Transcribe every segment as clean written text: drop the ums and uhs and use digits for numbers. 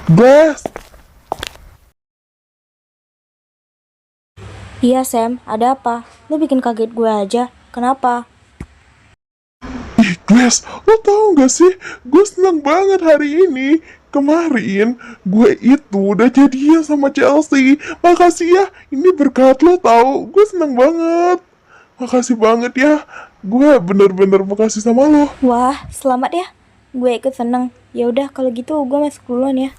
Glass, Iya Sam, ada apa? Lu bikin kaget gue aja. Kenapa? ih Glass, lo tau gak sih? Gue seneng banget hari ini. Kemarin gue itu udah jadian sama Chelsea. Makasih ya, ini berkat lo tau. Gue seneng banget. Makasih banget ya. Gue bener-bener makasih sama lo. Wah, selamat ya. Gue ikut seneng. Ya udah kalau gitu gue masuk duluan ya.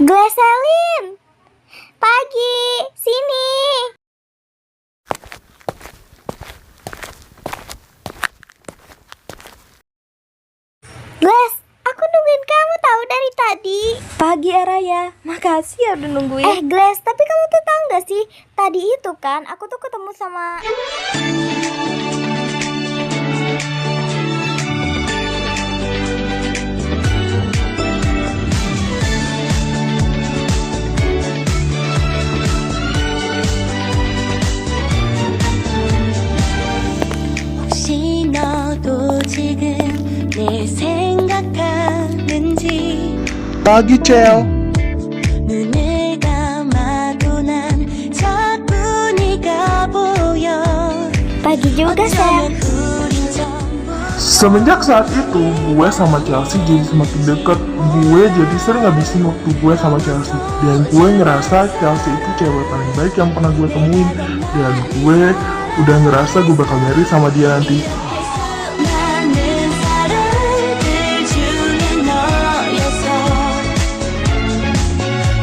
Gleselin, pagi, sini. Gles, aku nungguin kamu tahu dari tadi. Pagi Araya, makasih ya udah nungguin. Gles, tapi kamu tuh tahu nggak sih? Tadi itu kan aku tuh ketemu sama 혹시 너도 지금 내 생각하는지 Pagi, Cel. 눈을 감아도 난 자꾸 네가 보여 pagi juga, Sam. 어쩌면 우린 전부 Semenjak saat itu, gue sama Chelsea jadi semakin deket. Gue jadi sering ngabisin waktu gue sama Chelsea. Dan gue ngerasa Chelsea itu cewek paling baik yang pernah gue temuin. Dan gue udah ngerasa gue bakal marry sama dia nanti. 많은 사람들 중에 너였어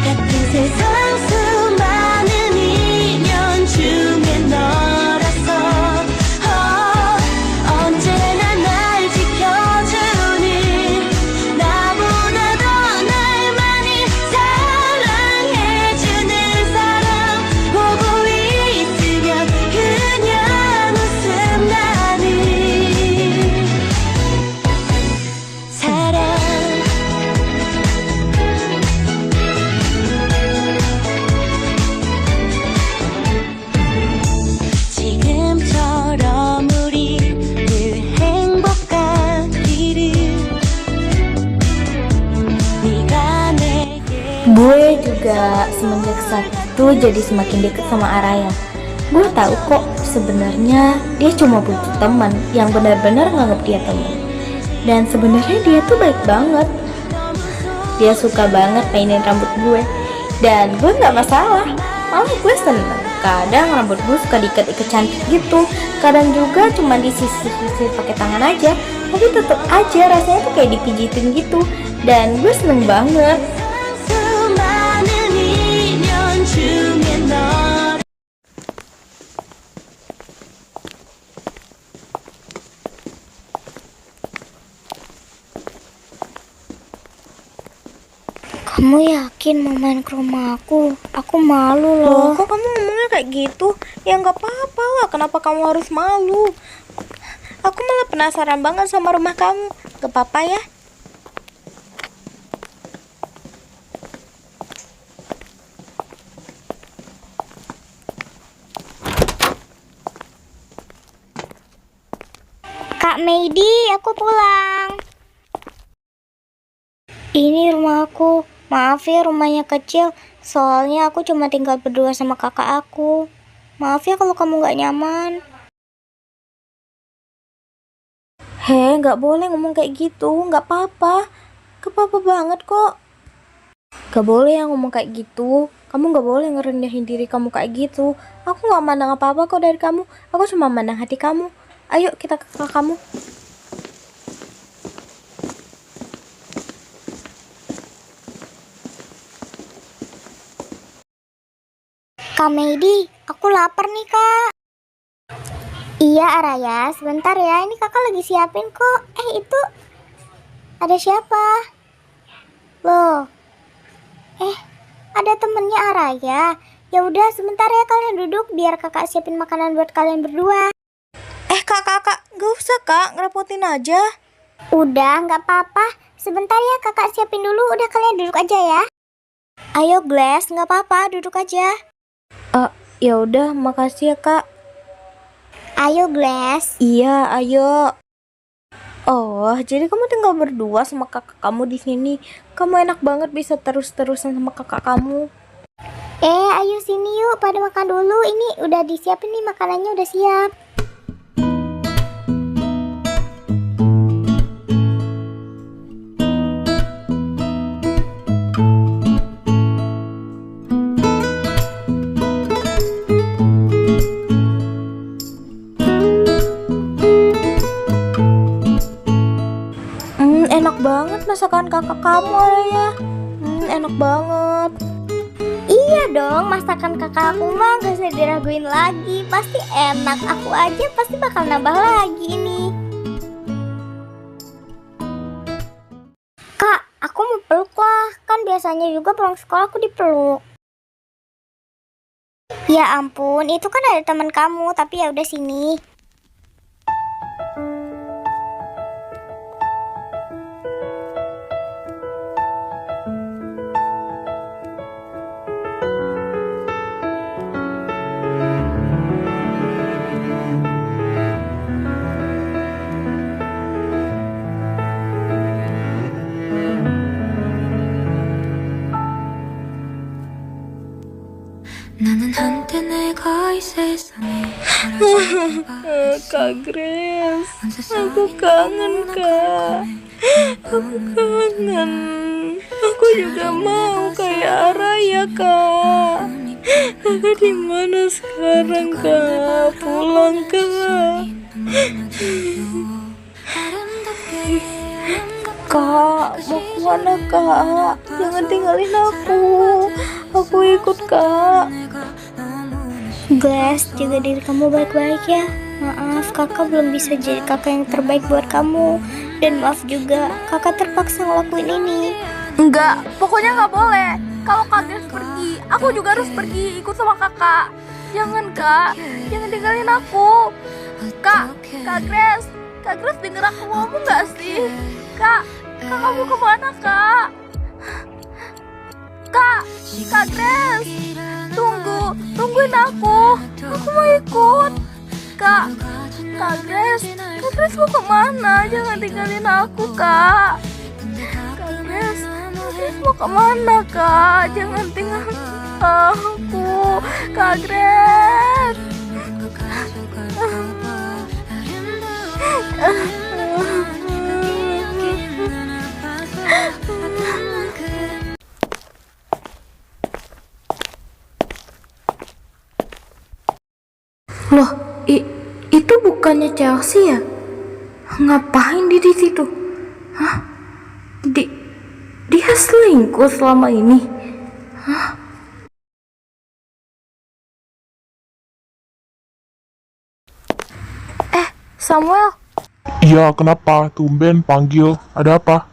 같은 세상 수많은 인연 중에 너라서 언제나 날 지켜주는 나보다 더 날 많이 사랑해주는 사람 보고 있으면 그냥 웃음 나는 사랑 지금처럼 우리 늘 행복하기를 네가 내게 Gue juga semenjak saat itu jadi semakin deket sama Araya. Gue tahu kok sebenarnya dia cuma butuh teman yang benar-benar nganggap dia teman. Dan sebenarnya dia tuh baik banget. Dia suka banget mainin rambut gue. Dan gue nggak masalah. Malah gue seneng. Kadang rambut gue suka diikat-ikat cantik gitu. Kadang juga cuma disisir-sisir pakai tangan aja. Tapi tetep aja rasanya tuh kayak dipijitin gitu. Dan gue seneng banget. 수많은 인연 중에 너 Kamu yakin mau main ke rumah aku? Aku malu loh. Loh, kok kamu ngomongnya kayak gitu? Ya nggak apa-apa lah, kenapa kamu harus malu? Aku malah penasaran banget sama rumah kamu. Gak apa-apa ya? Kak Meidi, aku pulang. Ini rumah aku. Maaf ya rumahnya kecil. Soalnya aku cuma tinggal berdua sama kakak aku. Maaf ya kalau kamu gak nyaman. Heh, nggak boleh ngomong kayak gitu. Nggak apa-apa. Gak apa-apa banget kok. Gak boleh yang ngomong kayak gitu. Kamu gak boleh ngerendahin diri kamu kayak gitu. Aku gak mandang apa-apa kok dari kamu. Aku cuma mandang hati kamu. Ayo kita ke kamar kamu. Kak Meidi, aku lapar nih kak. Iya Araya, sebentar ya. Ini kakak lagi siapin kok. Itu ada siapa? Loh, ada temennya Araya. Ya udah sebentar ya, kalian duduk biar kakak siapin makanan buat kalian berdua. Kakak, gak usah kak, ngerepotin aja. Udah, nggak apa-apa. Sebentar ya, kakak siapin dulu. Udah, kalian duduk aja ya. Ayo Glass, nggak apa-apa, duduk aja. Ya udah, makasih ya kak. Ayo, Glass. Iya, ayo. Oh, jadi kamu tinggal berdua sama kakak kamu di sini. Kamu enak banget bisa terus-terusan sama kakak kamu. Ayo sini yuk, pada makan dulu. Ini udah disiapin nih, makanannya udah siap. Enak banget masakan kakak kamu, Araya. Enak banget. Iya dong, masakan kakak aku mah gak usah diraguin lagi. Pasti enak, aku aja pasti bakal nambah lagi ini. Kak, aku mau peluk lah. Kan biasanya juga pulang sekolah aku dipeluk. Ya ampun, itu kan ada teman kamu. Tapi ya udah sini. 나는 한때 내가 이 세상에 사라진 Kak Grace, aku kangen kak. Aku kangen. Aku juga mau kayak Araya kak. Kakak di mana sekarang kak? Pulang kak. Kak, mau kemana kak? Jangan tinggalin aku. Aku ikut kak. Glass, jaga diri kamu baik-baik ya. Maaf, kakak belum bisa jadi kakak yang terbaik buat kamu. Dan maaf juga, kakak terpaksa ngelakuin ini. Enggak, pokoknya nggak boleh. Kalau Kak Grace pergi, aku juga harus pergi ikut sama kakak. Jangan kak, jangan tinggalin aku. Kak Grace denger aku ngomong nggak sih? Kak kamu kemana kak? Kak Grace, tungguin aku mau ikut. Kak Grace mau kemana? Jangan tinggalin aku kak. Kak Grace mau kemana kak? Jangan tinggalin aku. Kak Grace. Loh, itu bukannya Chelsea ya? Ngapain dia di situ? Hah? Dia selingkuh selama ini? Hah? Samuel, Iya, kenapa? Tumben panggil. Ada apa?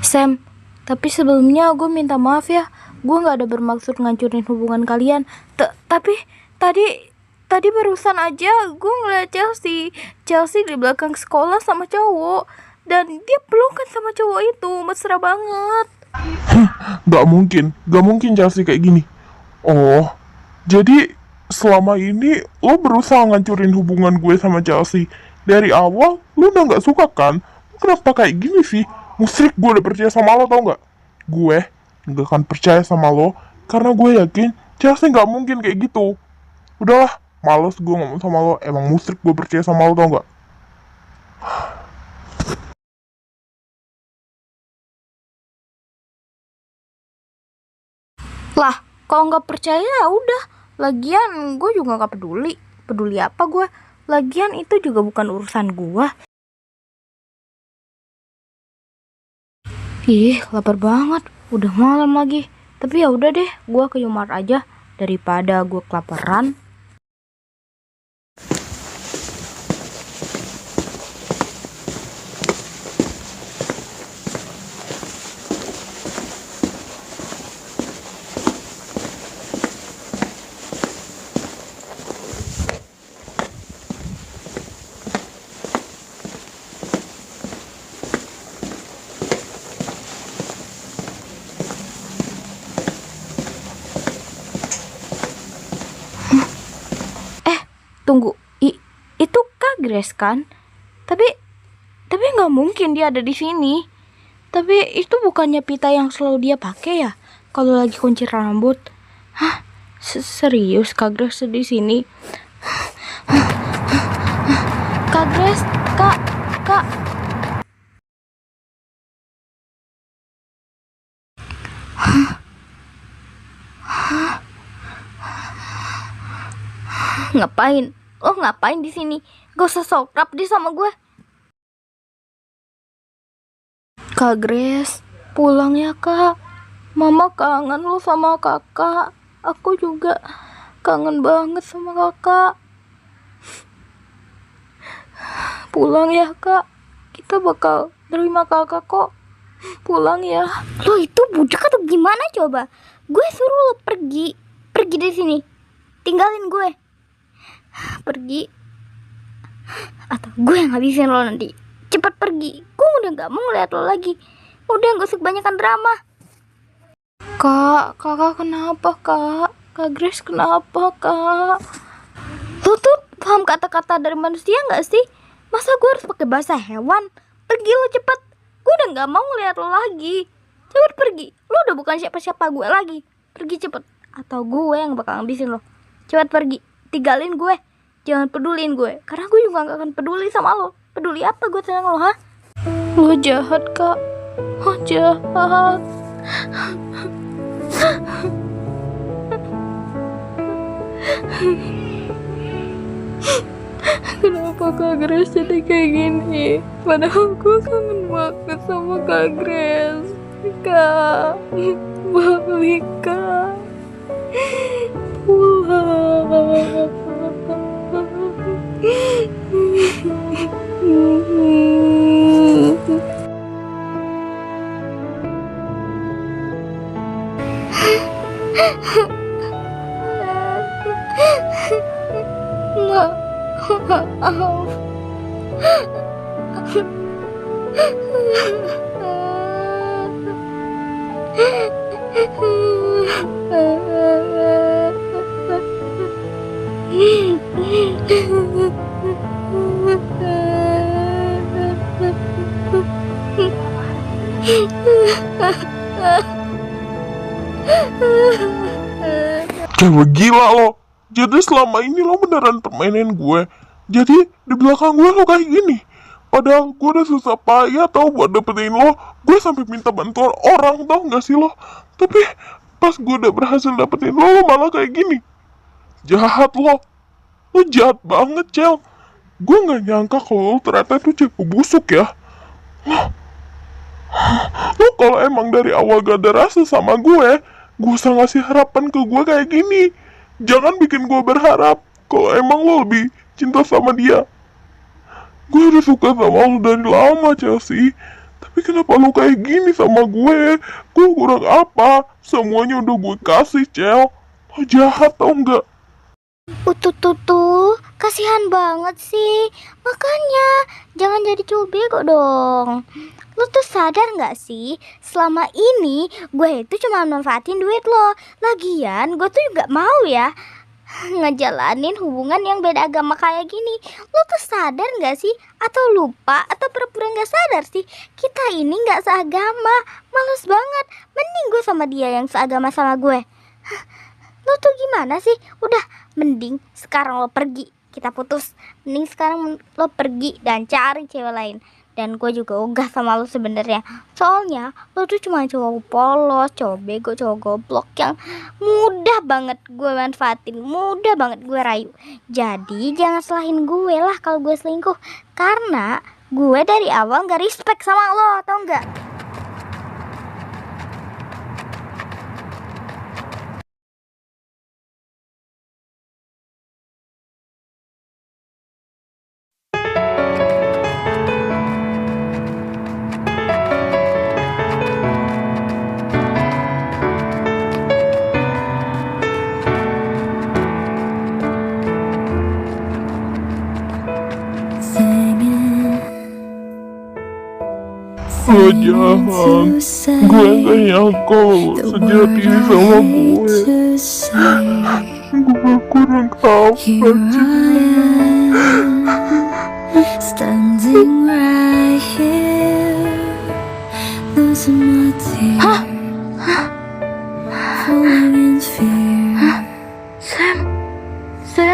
Sam, tapi sebelumnya gue minta maaf ya. Gue gak ada bermaksud ngancurin hubungan kalian. Tapi tadi barusan aja gue ngeliat Chelsea di belakang sekolah sama cowok. Dan dia pelukan sama cowok itu. Mesra banget. Gak mungkin Chelsea kayak gini. Oh, jadi selama ini lo berusaha ngancurin hubungan gue sama Chelsea. Dari awal lo udah gak suka kan? Kenapa kayak gini sih? Musrik, gue udah percaya sama lo, tau gak? Gue gak akan percaya sama lo karena gue yakin Chelsea gak mungkin kayak gitu. Udahlah, males gue ngomong sama lo. Emang musrik gue percaya sama lo, tau gak? Lah, kalau nggak percaya ya udah. Lagian gue juga nggak peduli. Peduli apa gue? Lagian itu juga bukan urusan gue. Ih, lapar banget. Udah malam lagi. Tapi ya udah deh, gue ke Yumar aja daripada gue kelaparan. Tunggu, itu Kak Grace kan? Tapi nggak mungkin dia ada di sini. Tapi itu bukannya pita yang selalu dia pakai ya? Kalau lagi kunci rambut. Hah? Serius Kak Grace di sini? Kak Grace, Kak. Ngapain? Lo ngapain di sini? Gak usah sokrap deh sama gue. Kak Grace, pulang ya Kak. Mama kangen lo sama kakak. Aku juga kangen banget sama kakak. Pulang ya Kak. Kita bakal terima kakak kok. Pulang ya. Lo itu budak atau gimana coba? Gue suruh lo pergi dari sini. Tinggalin gue. Pergi. Atau gue yang habisin lo nanti. Cepat pergi. Gue udah gak mau ngeliat lo lagi. Udah gak usah kebanyakan drama. Kakak kenapa Kak? Kak Grace kenapa Kak? Lo tuh paham kata-kata dari manusia gak sih? Masa gue harus pakai bahasa hewan? Pergi lo cepet. Gue udah gak mau ngeliat lo lagi. Cepet pergi. Lo udah bukan siapa-siapa gue lagi. Pergi cepet. Atau gue yang bakal ngabisin lo. Cepet pergi. Tinggalin gue. Jangan pedulin gue. Karena gue juga gak akan peduli sama lo. Peduli apa gue sayang lo, ha? Lo jahat Kak. Lo jahat. Kenapa Kak Grace jadi kayak gini? Padahal gue kangen banget sama Kak Grace. Kak, balik Kak. Pulang. Maaf. Cewek gila lo. Jadi selama ini lo beneran permainin gue. Jadi di belakang gue lo kayak gini. Padahal gue udah susah payah tau buat dapetin lo. Gue sampai minta bantuan orang tau gak sih lo. Tapi pas gue udah berhasil dapetin lo malah kayak gini. Jahat lo. Lo jahat banget Cel. Gue gak nyangka kalau lo ternyata tuh cewek busuk ya. Lo kalau emang dari awal gak ada rasa sama gue usah ngasih harapan ke gue kayak gini. Jangan bikin gue berharap kalau emang lo lebih cinta sama dia. Gue udah suka sama lo dari lama Chelsea. Tapi kenapa lo kayak gini sama gue? Gue kurang apa? Semuanya udah gue kasih Cel. Lo jahat tau gak? Tuh, kasihan banget sih. Makanya jangan jadi cowok bego dong. Lo tuh sadar gak sih, selama ini gue itu cuma manfaatin duit lo. Lagian gue tuh juga mau ya ngejalanin hubungan yang beda agama kayak gini. Lo tuh sadar gak sih? Atau lupa? Atau pura-pura gak sadar sih? Kita ini gak seagama. Males banget. Mending gue sama dia yang seagama sama gue. Lo tuh gimana sih? Udah, mending sekarang lo pergi. Kita putus. Mending sekarang lo pergi dan cari cewek lain. Dan gue juga ogah sama lo sebenarnya. Soalnya lo tuh cuma cowok polos, cowok bego, cowok goblok yang mudah banget gue manfaatin, mudah banget gue rayu. Jadi jangan salahin gue lah kalau gue selingkuh. Karena gue dari awal gak respect sama lo, tau gak? Lo jahat. Gue gak nyangka lo sejati sama gue. Gue kurang apa Here I am, standing right here, losing my tears, falling in fear. Sam,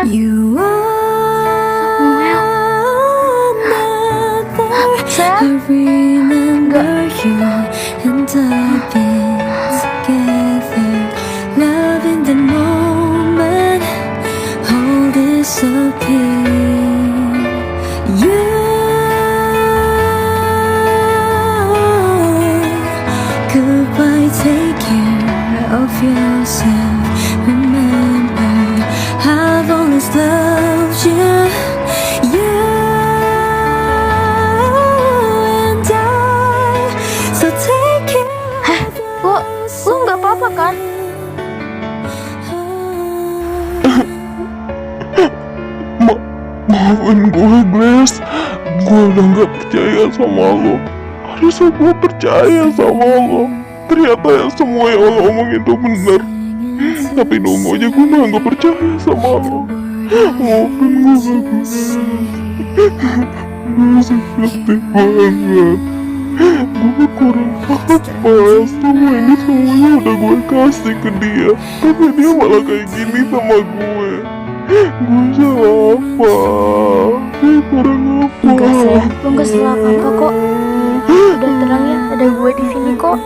You are another. Sam. I remember you and I've been together, loving the moment, all disappear. You goodbye, take care of yourself. Remember, I've always loved you. You and I. So take care of Lu nggak apa-apa kan? Maafin gue, Glass. Gue udah gak percaya sama lo. Harusnya gue percaya sama lo. Ternyata semua yang lo omongin itu bener. Tapi nunggu aja gue malah gak percaya sama lo. Maafin gue, Glass. Gue sedih banget. Gue kurang apa. Semua ini semuanya udah gue kasih ke dia. Tapi dia malah kayak gini sama gue. Gue salah apa? Gue kurang apa? Enggak Sam, lu nggak salah apa kok. Udah tenang ya, ada gue di sini kok.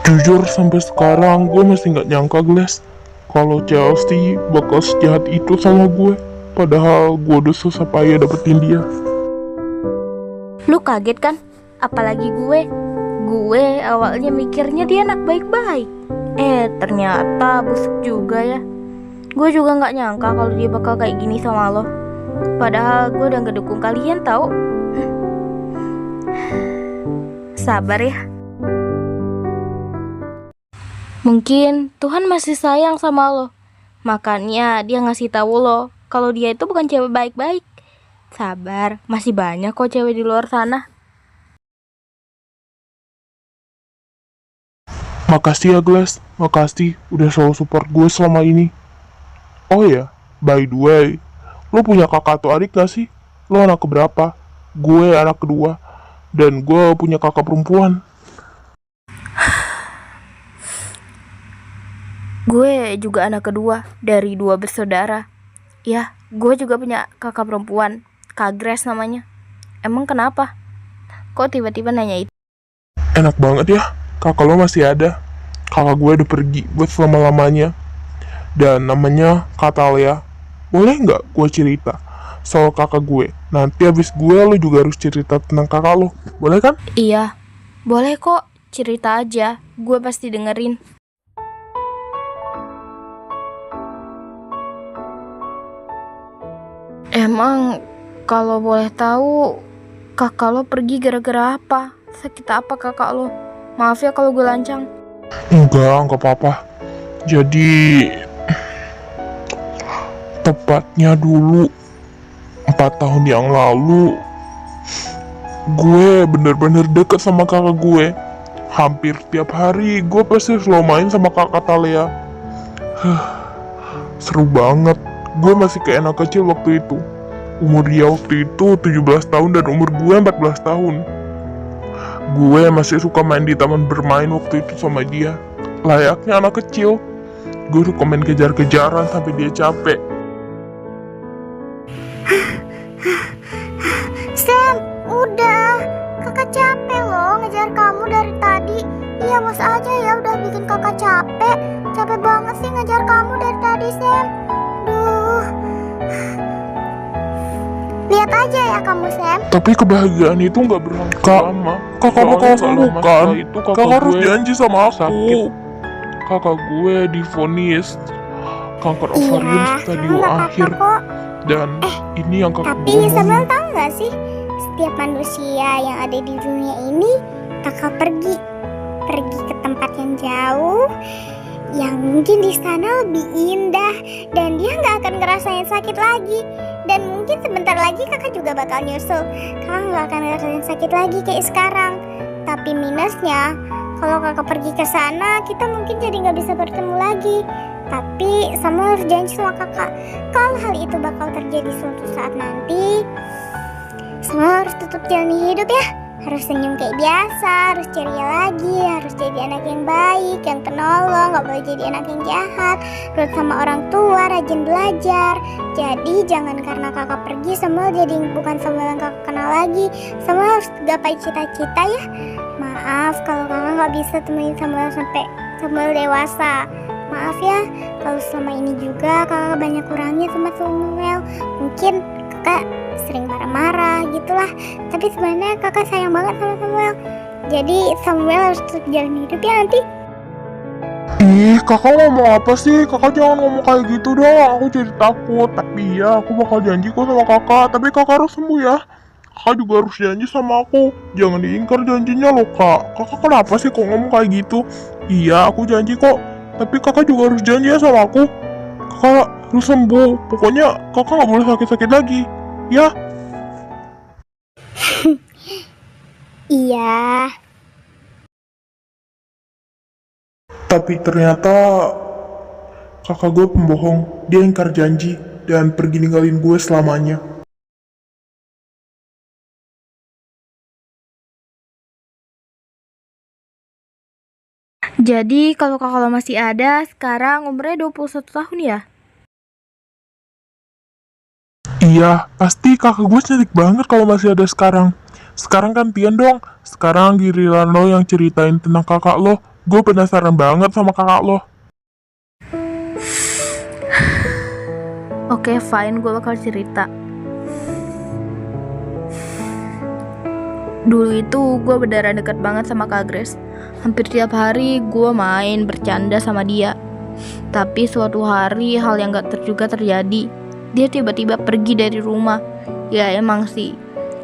Jujur sampai sekarang gue masih nggak nyangka, Glass, kalau Chelsea bakal sejahat itu sama gue. Padahal gue udah susah payah dapetin dia. Lu kaget kan? Apalagi gue. Gue awalnya mikirnya dia anak baik-baik. Ternyata busuk juga ya. Gue juga nggak nyangka kalau dia bakal kayak gini sama lo. Padahal gue udah ngedukung kalian tau. Sabar ya. Mungkin Tuhan masih sayang sama lo. Makanya dia ngasih tahu lo kalau dia itu bukan cewek baik-baik. Sabar, masih banyak kok cewek di luar sana. Makasih ya, Glass. Makasih udah selalu support gue selama ini. Oh ya, by the way, lo punya kakak atau adik gak sih? Lo anak keberapa? Gue anak kedua. Dan gue punya kakak perempuan. Gue juga anak kedua dari 2 bersaudara. Ya, gue juga punya kakak perempuan, Kak Grace namanya. Emang kenapa? Kok tiba-tiba nanya itu? Enak banget ya, kakak lo masih ada. Kakak gue udah pergi buat selama-lamanya. Dan namanya Katalia. Boleh nggak gue cerita soal kakak gue? Nanti abis gue lo juga harus cerita tentang kakak lo. Boleh kan? Iya, boleh kok, cerita aja. Gue pasti dengerin. Emang kalau boleh tahu, kakak lo pergi gara-gara apa? Sakit apa kakak lo? Maaf ya kalau gue lancang. Enggak apa-apa. Jadi tepatnya dulu 4 tahun yang lalu gue bener-bener deket sama kakak gue. Hampir tiap hari gue pasti selalu main sama kakak Talia. Seru banget. Gue masih kayak anak kecil waktu itu. Umur dia waktu itu 17 tahun dan umur gue 14 tahun. Gue masih suka main di taman bermain waktu itu sama dia. Layaknya anak kecil. Gue suka main kejar-kejaran sampai dia capek. Sam, udah. Kakak capek loh ngejar kamu dari tadi. Iya, bos aja ya udah bikin kakak capek. Capek banget sih ngejar kamu dari tadi, Sam. Duh. Lihat aja ya kamu, Sam. Tapi kebahagiaan itu nggak berlangsung lama. Kakak bakal sembuh kan? Kakak harus janji sama aku. Sakit. Kakak gue divonis kanker ovarium stadium akhir. Kok. Dan ini yang kakak Tapi gue Samuel omongin. tahu nggak sih, setiap manusia yang ada di dunia ini bakal pergi ke tempat yang jauh, yang mungkin di sana lebih indah dan dia nggak akan ngerasain sakit lagi. Dan mungkin sebentar lagi kakak juga bakal nyusul. Kakak nggak akan ngerasain sakit lagi kayak sekarang. Tapi minusnya, kalau kakak pergi ke sana, kita mungkin jadi nggak bisa bertemu lagi. Tapi Samuel harus janji sama kakak, kalau hal itu bakal terjadi suatu saat nanti, Samuel harus tetap jalani hidup ya. Harus senyum kayak biasa, harus ceria lagi, harus jadi anak yang baik, yang penolong, gak boleh jadi anak yang jahat, nurut sama orang tua, rajin belajar. Jadi jangan karena kakak pergi Samuel jadi bukan Samuel yang kakak kenal lagi. Samuel harus gapai cita-cita ya. Maaf kalau kakak gak bisa temenin Samuel sampai Samuel dewasa. Maaf ya kalau selama ini juga kakak banyak kurangnya sama Samuel. Mungkin kakak sering marah-marah gitulah, tapi sebenarnya kakak sayang banget sama Samuel. Jadi Samuel harus tetap jalan hidup ya nanti. Ih, kakak ngomong apa sih? Kakak jangan ngomong kayak gitu dong, aku jadi takut. Tapi ya, aku bakal janji kok sama kakak. Tapi kakak harus sembuh ya. Kakak juga harus janji sama aku. Jangan diingkar janjinya loh kak. Kakak kenapa sih kok ngomong kayak gitu? Iya, aku janji kok. Tapi kakak juga harus janji ya sama aku. Kakak harus sembuh. Pokoknya kakak gak boleh sakit-sakit lagi. Ya. Iya. Tapi ternyata kakak gue pembohong. Dia ingkar janji dan pergi ninggalin gue selamanya. Jadi kalau kakak lo masih ada, sekarang umurnya 21 tahun ya? Iya, pasti kakak gue cantik banget kalau masih ada sekarang. Sekarang gantian dong. Sekarang giliran lo yang ceritain tentang kakak lo. Gue penasaran banget sama kakak lo. Oke, fine, gue bakal cerita. Dulu itu gue beneran deket banget sama Kak Grace. Hampir tiap hari gue main bercanda sama dia. Tapi suatu hari hal yang gak terduga terjadi. Dia tiba-tiba pergi dari rumah. Ya emang sih,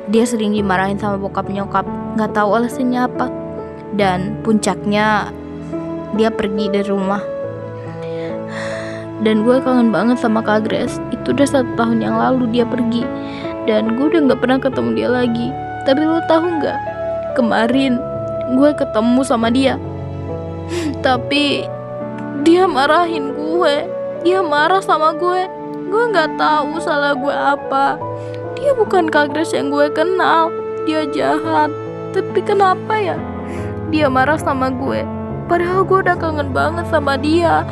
dia sering dimarahin sama bokap nyokap, gak tahu alasannya apa. Dan puncaknya, dia pergi dari rumah. Dan gue kangen banget sama Kak Grace. Itu udah 1 tahun yang lalu dia pergi. Dan gue udah gak pernah ketemu dia lagi. Tapi lo tahu gak, kemarin gue ketemu sama dia. Tapi dia marahin gue. Dia marah sama gue. Gue gak tahu salah gue apa. Dia bukan Kak Grace yang gue kenal. Dia jahat. Tapi kenapa ya dia marah sama gue? Padahal gue udah kangen banget sama dia.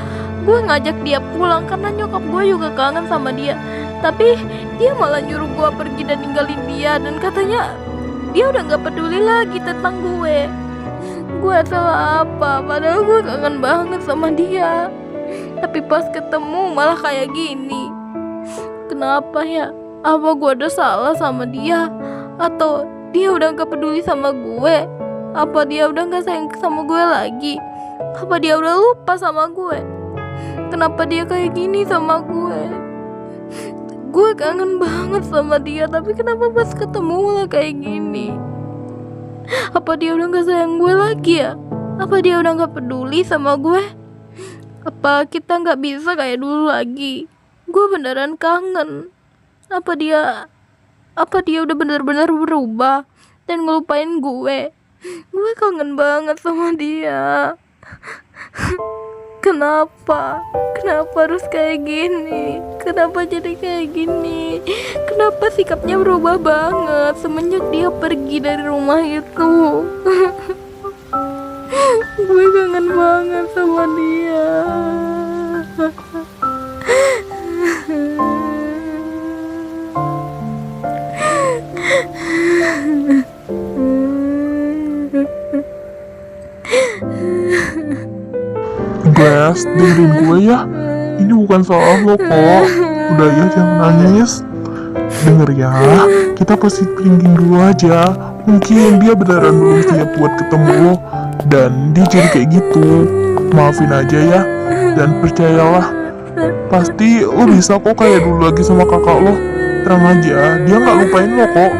Gue ngajak dia pulang karena nyokap gue juga kangen sama dia. Tapi dia malah nyuruh gue pergi dan ninggalin dia. Dan katanya dia udah gak peduli lagi tentang gue. Gue salah apa? Padahal gue kangen banget sama dia. Tapi pas ketemu malah kayak gini. Kenapa ya? Apa gue udah salah sama dia? Atau dia udah gak peduli sama gue? Apa dia udah gak sayang sama gue lagi? Apa dia udah lupa sama gue? Kenapa dia kayak gini sama gue? Gue kangen banget sama dia. Tapi kenapa pas ketemu malah kayak gini? Apa dia udah gak sayang gue lagi ya? Apa dia udah gak peduli sama gue? Apa kita gak bisa kayak dulu lagi? Gue beneran kangen. Apa dia udah bener-bener berubah dan ngelupain gue? Gue kangen banget sama dia. Kenapa harus kayak gini? Kenapa jadi kayak gini? Kenapa sikapnya berubah banget semenjak dia pergi dari rumah itu? Gue kangen banget sama dia. Grace, dengerin gue ya. Ini bukan salah lo kok. Udah ya, jangan nangis. Denger ya, kita positifin dulu aja. Mungkin dia beneran belum siap buat ketemu lo. Dan dia jadi kayak gitu. Maafin aja ya. Dan percayalah, pasti lo bisa kok kayak dulu lagi sama kakak lo. Tenang aja, dia gak lupain lo kok.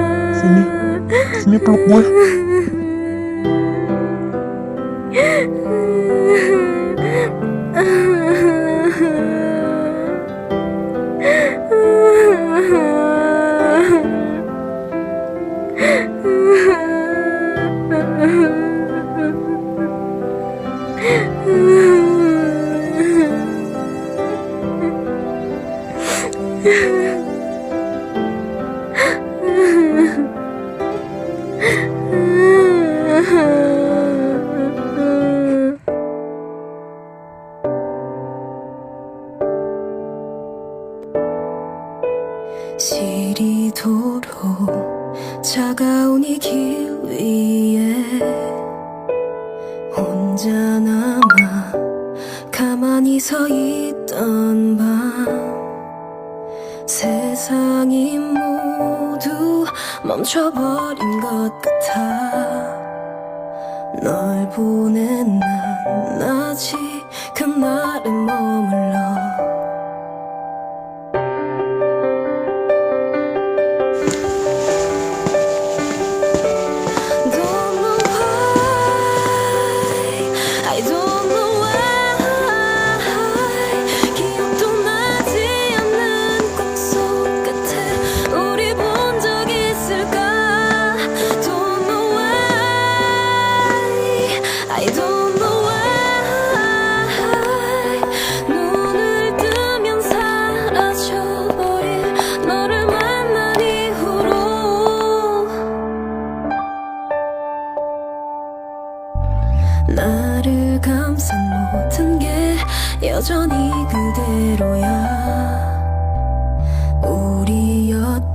Sini peluk gue. 시리도록 차가운 이 길 위에 혼자 남아 가만히 서 있던 밤 세상이 모두 멈춰버린 것 같아 널 보낸 난 아직 그날에 머물러 나를 감싼 모든 게 여전히 그대로야 우리였던